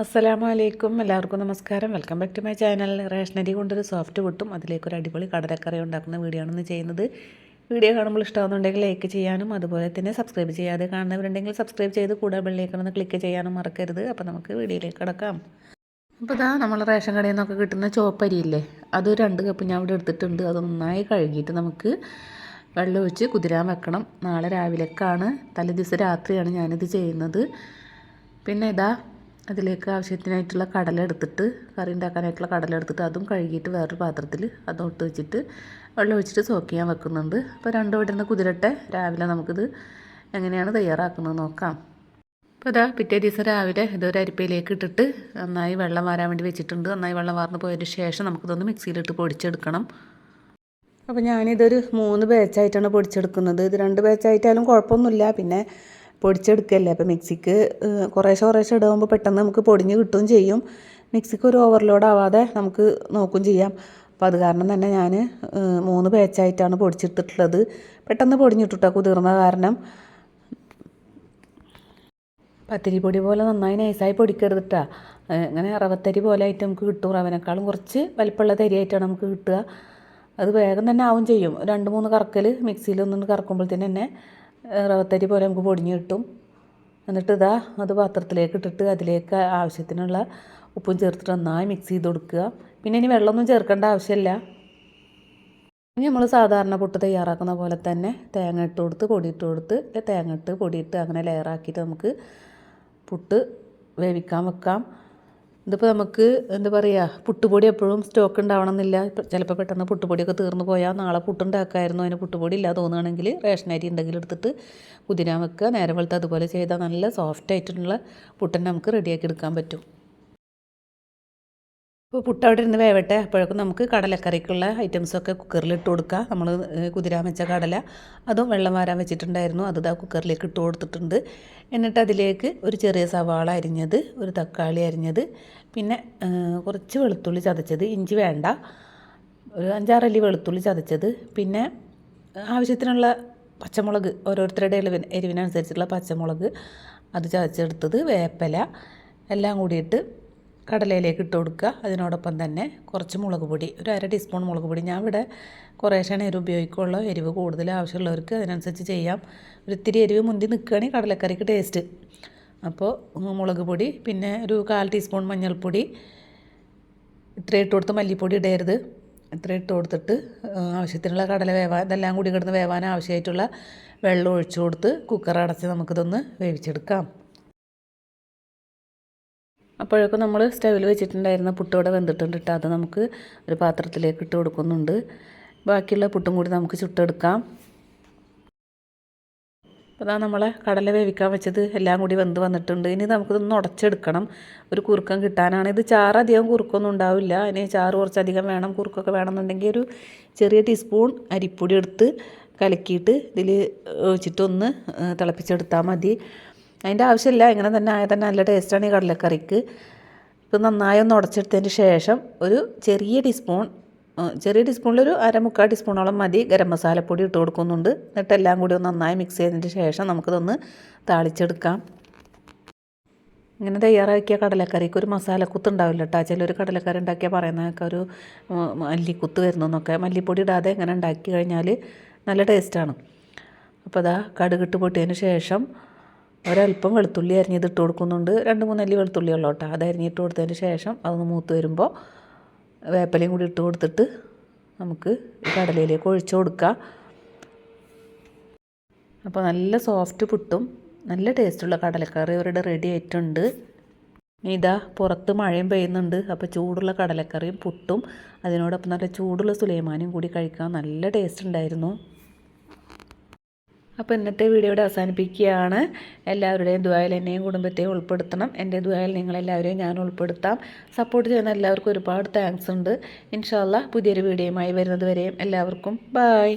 അസ്സലാമു അലൈക്കും. എല്ലാവർക്കും നമസ്കാരം. Welcome back to my channel. റേഷനരി കൊണ്ടൊരു സോഫ്റ്റ് പുട്ടും അതിലേക്കൊരു അടിപൊളി കടലക്കറി ഉണ്ടാക്കുന്ന വീഡിയോ ആണ് ചെയ്യുന്നത്. വീഡിയോ കാണുമ്പോൾ ഇഷ്ടമാകുന്നുണ്ടെങ്കിൽ ലൈക്ക് ചെയ്യാനും അതുപോലെ തന്നെ സബ്സ്ക്രൈബ് ചെയ്യാതെ കാണുന്നവരുണ്ടെങ്കിൽ സബ്സ്ക്രൈബ് ചെയ്ത് കൂടെ ബെല്ലൈക്കൺ ക്ലിക്ക് ചെയ്യാനും മറക്കരുത്. അപ്പോൾ നമുക്ക് വീഡിയോയിലേക്ക് കിടക്കാം. അപ്പോൾ ഇതാ നമ്മൾ റേഷൻ കടയിൽ നിന്നൊക്കെ കിട്ടുന്ന ചോപ്പരിയില്ലേ, അത് 2 കപ്പ് ഞാൻ ഇവിടെ എടുത്തിട്ടുണ്ട്. അത് നന്നായി കഴുകിയിട്ട് നമുക്ക് വെള്ളം ഒഴിച്ച് കുതിരാൻ വെക്കണം. നാളെ രാവിലേക്കാണ്, തലേദിവസം രാത്രിയാണ് ഞാനിത് ചെയ്യുന്നത്. പിന്നെ ഇതാ അതിലേക്ക് ആവശ്യത്തിനായിട്ടുള്ള കടല എടുത്തിട്ട്, കറി ഉണ്ടാക്കാനായിട്ടുള്ള കടല എടുത്തിട്ട് അതും കഴുകിയിട്ട് വേറൊരു പാത്രത്തിൽ അതും ഇട്ട് വെച്ചിട്ട് വെള്ളം ഒഴിച്ചിട്ട് സോക്ക് ചെയ്യാൻ വെക്കുന്നുണ്ട്. അപ്പോൾ രണ്ടും ഇവിടെ നിന്ന് കുതിരട്ടെ. രാവിലെ നമുക്കിത് എങ്ങനെയാണ് തയ്യാറാക്കുന്നത് നോക്കാം. അപ്പോൾ ഇതാ പിറ്റേ ദിവസം രാവിലെ ഇതൊരു അരിപ്പയിലേക്ക് ഇട്ടിട്ട് നന്നായി വെള്ളം വാരാൻ വേണ്ടി വെച്ചിട്ടുണ്ട്. നന്നായി വെള്ളം വാർന്ന് പോയതിന് ശേഷം നമുക്കിതൊന്ന് മിക്സിയിലിട്ട് പൊടിച്ചെടുക്കണം. അപ്പോൾ ഞാനിതൊരു 3 ബാച്ചായിട്ടാണ് പൊടിച്ചെടുക്കുന്നത്. ഇത് 2 ബാച്ചായിട്ടാലും കുഴപ്പമൊന്നുമില്ല. പിന്നെ പൊടിച്ചെടുക്കല്ലേ, അപ്പോൾ മിക്സിക്ക് കുറേശ്ശെ ഇടുമ്പോൾ പെട്ടെന്ന് നമുക്ക് പൊടിഞ്ഞ് കിട്ടുകയും ചെയ്യും. മിക്സിക്ക് ഒരു ഓവർലോഡ് ആവാതെ നമുക്ക് നോക്കുകയും ചെയ്യാം. അപ്പോൾ അത് കാരണം തന്നെ ഞാൻ 3 ബാച്ചായിട്ടാണ് പൊടിച്ചെടുത്തിട്ടുള്ളത്. പെട്ടെന്ന് പൊടിഞ്ഞിട്ടുട്ടോ, കുതിർന്ന കാരണം. പത്തിരിപ്പൊടി പോലെ നന്നായി നൈസായി പൊടിക്കരുതിട്ടാ. അങ്ങനെ റവത്തരി പോലെ ആയിട്ട് നമുക്ക് കിട്ടും. റവനേക്കാളും കുറച്ച് വലിപ്പമുള്ള തരിയായിട്ടാണ് നമുക്ക് കിട്ടുക. അത് വേഗം തന്നെ ആവും ചെയ്യും. 2-3 കറക്കൽ മിക്സിയിലൊന്നും കറക്കുമ്പോഴത്തേന് തന്നെ റവത്തരി പോലെ നമുക്ക് പൊടിഞ്ഞ് കിട്ടും. എന്നിട്ട് ഇതാ അത് പാത്രത്തിലേക്ക് ഇട്ടിട്ട് അതിലേക്ക് ആവശ്യത്തിനുള്ള ഉപ്പും ചേർത്തിട്ട് നന്നായി മിക്സ് ചെയ്ത് കൊടുക്കുക. പിന്നെ ഇനി വെള്ളമൊന്നും ചേർക്കേണ്ട ആവശ്യമില്ല. ഇനി നമ്മൾ സാധാരണ പുട്ട് തയ്യാറാക്കുന്ന പോലെ തന്നെ തേങ്ങ ഇട്ട് കൊടുത്ത് പൊടിയിട്ട് കൊടുത്ത് തേങ്ങ ഇട്ട് പൊടിയിട്ട് അങ്ങനെ ലെയറാക്കിയിട്ട് നമുക്ക് പുട്ട് വേവിക്കാൻ വെക്കാം. ഇതിപ്പോൾ നമുക്ക് എന്താ പറയുക, പുട്ടുപൊടി എപ്പോഴും സ്റ്റോക്ക് ഉണ്ടാവണമെന്നില്ല. ചിലപ്പോൾ പെട്ടെന്ന് പുട്ടുപൊടിയൊക്കെ തീർന്നു പോയാൽ നാളെ പുട്ടുണ്ടാക്കായിരുന്നു, അതിന് പുട്ടുപൊടി ഇല്ല തോന്നുകയാണെങ്കിൽ റേഷൻ അരി ഉണ്ടെങ്കിൽ എടുത്തിട്ട് കുതിരാൻ വെക്കുക. നേരം വെളുത്ത് അതുപോലെ ചെയ്താൽ നല്ല സോഫ്റ്റ് ആയിട്ടുള്ള പുട്ടന്നെ നമുക്ക് റെഡിയാക്കി എടുക്കാൻ പറ്റും. അപ്പോൾ പുട്ട് അവിടെ ഇരുന്ന് വേവട്ടെ. അപ്പോഴേക്കും നമുക്ക് കടലക്കറിക്കുള്ള ഐറ്റംസൊക്കെ കുക്കറിൽ ഇട്ട് കൊടുക്കുക. നമ്മൾ കുതിരാൻ വെച്ച കടല അതും വെള്ളം വാരാൻ വെച്ചിട്ടുണ്ടായിരുന്നു, അത് കുക്കറിലേക്ക് ഇട്ട് കൊടുത്തിട്ടുണ്ട്. എന്നിട്ട് അതിലേക്ക് ഒരു ചെറിയ സവാള അരിഞ്ഞത്, ഒരു തക്കാളി അരിഞ്ഞത്, പിന്നെ കുറച്ച് വെളുത്തുള്ളി ചതച്ചത്, ഇഞ്ചി വേണ്ട, ഒരു 5-6 അല്ലി വെളുത്തുള്ളി ചതച്ചത്, പിന്നെ ആവശ്യത്തിനുള്ള പച്ചമുളക്, ഓരോരുത്തരുടെ എരിവിനനുസരിച്ചുള്ള പച്ചമുളക് അത് ചതച്ചെടുത്തത്, വേപ്പില എല്ലാം കൂടിയിട്ട് കടലയിലേക്ക് ഇട്ട് കൊടുക്കുക. അതിനോടൊപ്പം തന്നെ കുറച്ച് മുളക് പൊടി, ഒരു 1/2 ടീസ്പൂൺ മുളക് പൊടി. ഞാൻ ഇവിടെ കുറേശ്ശാണ് എരിവ് ഉപയോഗിക്കുള്ളൂ. എരിവ് കൂടുതൽ ആവശ്യമുള്ളവർക്ക് അതിനനുസരിച്ച് ചെയ്യാം. ഒരിത്തിരി എരിവ് മുന്തി നിൽക്കുകയാണെങ്കിൽ കടലക്കറിക്ക് ടേസ്റ്റ്. അപ്പോൾ മുളക് പൊടി, പിന്നെ ഒരു 1/4 ടീസ്പൂൺ മഞ്ഞൾപ്പൊടി, ഇത്ര ഇട്ട് കൊടുത്ത് മല്ലിപ്പൊടി ഇടരുത്. ഇത്ര ഇട്ട് കൊടുത്തിട്ട് ആവശ്യത്തിനുള്ള കടല ഇതെല്ലാം കൂടി കിടന്ന് വേവാൻ ആവശ്യമായിട്ടുള്ള വെള്ളം ഒഴിച്ചു കൊടുത്ത് കുക്കർ അടച്ച് നമുക്കിതൊന്ന് വേവിച്ചെടുക്കാം. അപ്പോഴൊക്കെ നമ്മൾ സ്റ്റവിൽ വെച്ചിട്ടുണ്ടായിരുന്ന പുട്ടോടെ വെന്തിട്ടുണ്ട്. അത് നമുക്ക് ഒരു പാത്രത്തിലേക്ക് ഇട്ട് കൊടുക്കുന്നുണ്ട്. ബാക്കിയുള്ള പുട്ടും കൂടി നമുക്ക് ചുട്ടെടുക്കാം. അപ്പോൾ അതാ നമ്മളെ കടല വേവിക്കാൻ വെച്ചത് എല്ലാം കൂടി വെന്ത് വന്നിട്ടുണ്ട്. ഇനി നമുക്കിതൊന്ന് ഉടച്ചെടുക്കണം. ഒരു കുറുക്കം കിട്ടാനാണ്. ഇത് ചാറ് അധികം കുറുക്കൊന്നും ഉണ്ടാവില്ല. അതിന് ചാറ് കുറച്ചധികം വേണം. കുറുക്കൊക്കെ വേണമെന്നുണ്ടെങ്കിൽ ഒരു ചെറിയ ടീസ്പൂൺ അരിപ്പൊടി എടുത്ത് കലക്കിയിട്ട് ഇതിൽ ഒഴിച്ചിട്ടൊന്ന് തിളപ്പിച്ചെടുത്താൽ മതി. അതിൻ്റെ ആവശ്യമില്ല, ഇങ്ങനെ തന്നെ ആയാൽ തന്നെ നല്ല ടേസ്റ്റാണ് ഈ കടലക്കറിക്ക്. ഇപ്പോൾ നന്നായി ഒന്ന് ഉടച്ചെടുത്തതിന് ശേഷം ഒരു ചെറിയ ടീസ്പൂണിലൊരു 1/4 ടീസ്പൂണോളം മതി ഗരം മസാലപ്പൊടി ഇട്ട് കൊടുക്കുന്നുണ്ട്. എന്നിട്ട് എല്ലാം കൂടി ഒന്ന് നന്നായി മിക്സ് ചെയ്തതിന് ശേഷം നമുക്കിതൊന്ന് താളിച്ചെടുക്കാം. ഇങ്ങനെ തയ്യാറാക്കിയ കടലക്കറിക്ക് ഒരു മസാലക്കുത്ത് ഉണ്ടാവില്ല കേട്ടോ. ചിലൊരു കടലക്കറി ഉണ്ടാക്കിയാൽ പറയുന്നതൊക്കെ ഒരു മല്ലിക്കുത്ത് വരുന്നതെന്നൊക്കെ. മല്ലിപ്പൊടി ഇടാതെ ഇങ്ങനെ ഉണ്ടാക്കി കഴിഞ്ഞാൽ നല്ല ടേസ്റ്റാണ്. അപ്പോൾ അതാ കടുകിട്ട് പൊട്ടിയതിന് ശേഷം ഒരല്പം വെളുത്തുള്ളി അരിഞ്ഞിട്ട് ഇട്ട് കൊടുക്കുന്നുണ്ട്. 2-3 അല്ലി വെളുത്തുള്ളി ഉള്ളൂ കേട്ടോ. അത് അരിഞ്ഞിട്ട് കൊടുത്തതിന് ശേഷം അതൊന്ന് മൂത്ത് വരുമ്പോൾ വേപ്പിലയും കൂടി ഇട്ട് കൊടുത്തിട്ട് നമുക്ക് കടലയിലേക്ക് ഒഴിച്ചു കൊടുക്കാം. അപ്പോൾ നല്ല സോഫ്റ്റ് പുട്ടും നല്ല ടേസ്റ്റുള്ള കടലക്കറി അവരുടെ റെഡി ആയിട്ടുണ്ട്. ഇതാ പുറത്ത് മഴയും പെയ്യുന്നുണ്ട്. അപ്പോൾ ചൂടുള്ള കടലക്കറിയും പുട്ടും അതിനോടൊപ്പം നല്ല ചൂടുള്ള സുലൈമാനിയും കൂടി കഴിക്കാൻ നല്ല ടേസ്റ്റ് ഉണ്ടായിരുന്നു. അപ്പോൾ ഇന്നത്തെ വീഡിയോയുടെ അവസാനിപ്പിക്കുകയാണ്. എല്ലാവരുടെയും ദുആയിൽ എന്നെയും കുടുംബത്തെയും ഉൾപ്പെടുത്തണം. എൻ്റെ ദുആയിൽ നിങ്ങളെല്ലാവരെയും ഞാൻ ഉൾപ്പെടുത്താം. സപ്പോർട്ട് ചെയ്യുന്ന എല്ലാവർക്കും ഒരുപാട് താങ്ക്സ് ഉണ്ട്. ഇൻഷാ അല്ലാഹ് പുതിയൊരു വീഡിയോയുമായി വരുന്നത് വരെയും എല്ലാവർക്കും ബൈ.